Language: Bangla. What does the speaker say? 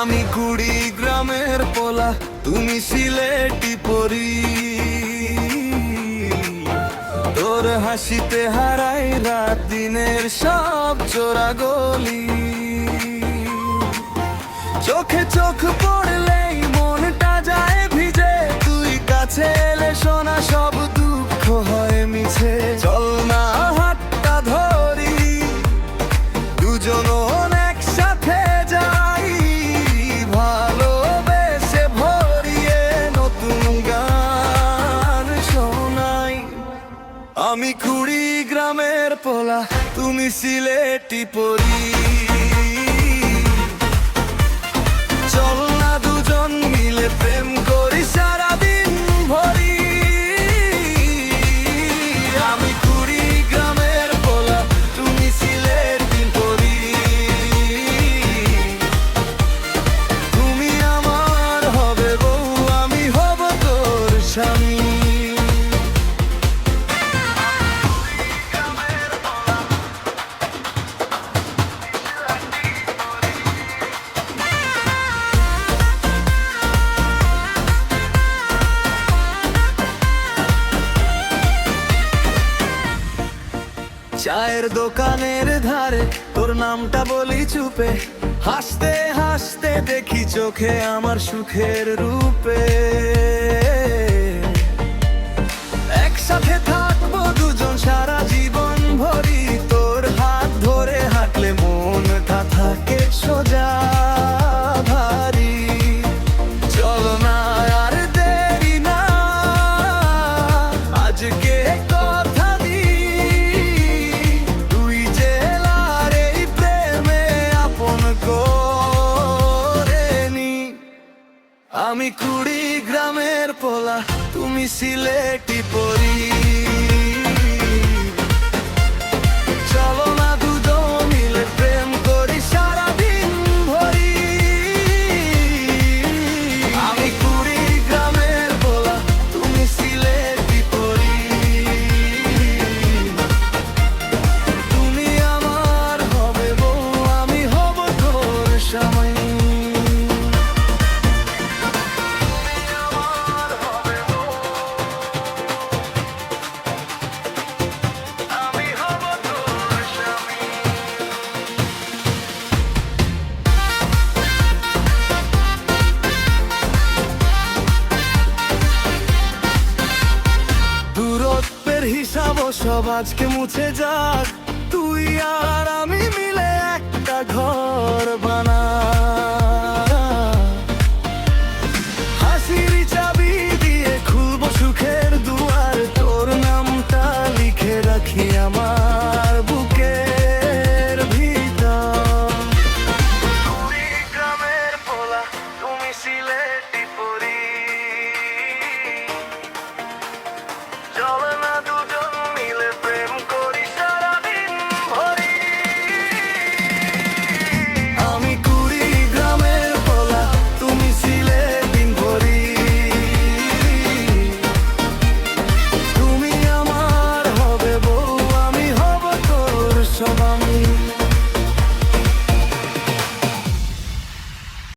আমি কুড়িগ্রামের পোলা, তুমি সিলেটি পরি। তোর হাসিতে হারাই রাত দিনের সব চোরা গলি। চোখে চোখ পড়লেই মনটা যায় ভিজে, তুই কাছে এলে শোনা সব দুঃখ হয় মিছে। চল না হাতটা ধরি, দুজন একসাথে যাই, ভালোবেসে ভরিয়ে নতুন গান শোনাই। আমি কুড়িগ্রামের পোলা, তুমি সিলেটি পরি। চল না দুজন মিলে প্রেম করি সারাদিন ভরি। আমি কুড়িগ্রামের পোলা, তুমি সিলেটি পরি। তুমি আমার হবে বউ, আমি হব তোর স্বামী। চায়ের দোকানের ধারে তোর নামটা বলি চুপে, হাসতে হাসতে দেখি চোখে আমার সুখের রূপে। একসাথে থাকবো দুজন সারা জীবন ভরি, তোর হাত ধরে হাঁটলে মনটা থাকে সোজা ভারী। চলো না আর দেরি না, আজকে আমি কুড়িগ্রামের পোলা, তুমি সিলেটি পরি। চলো না দুজন মিলে প্রেম করি সারাদিন ভরি। আমি কুড়িগ্রামের পোলা, তুমি সিলেটি পরি। তুমি আমার হবে বউ, আমি হব তোর স্বামী। হিসাব সব আজকে মুছে যাক, তুই আর আমি মিলে একটা ঘর বানা।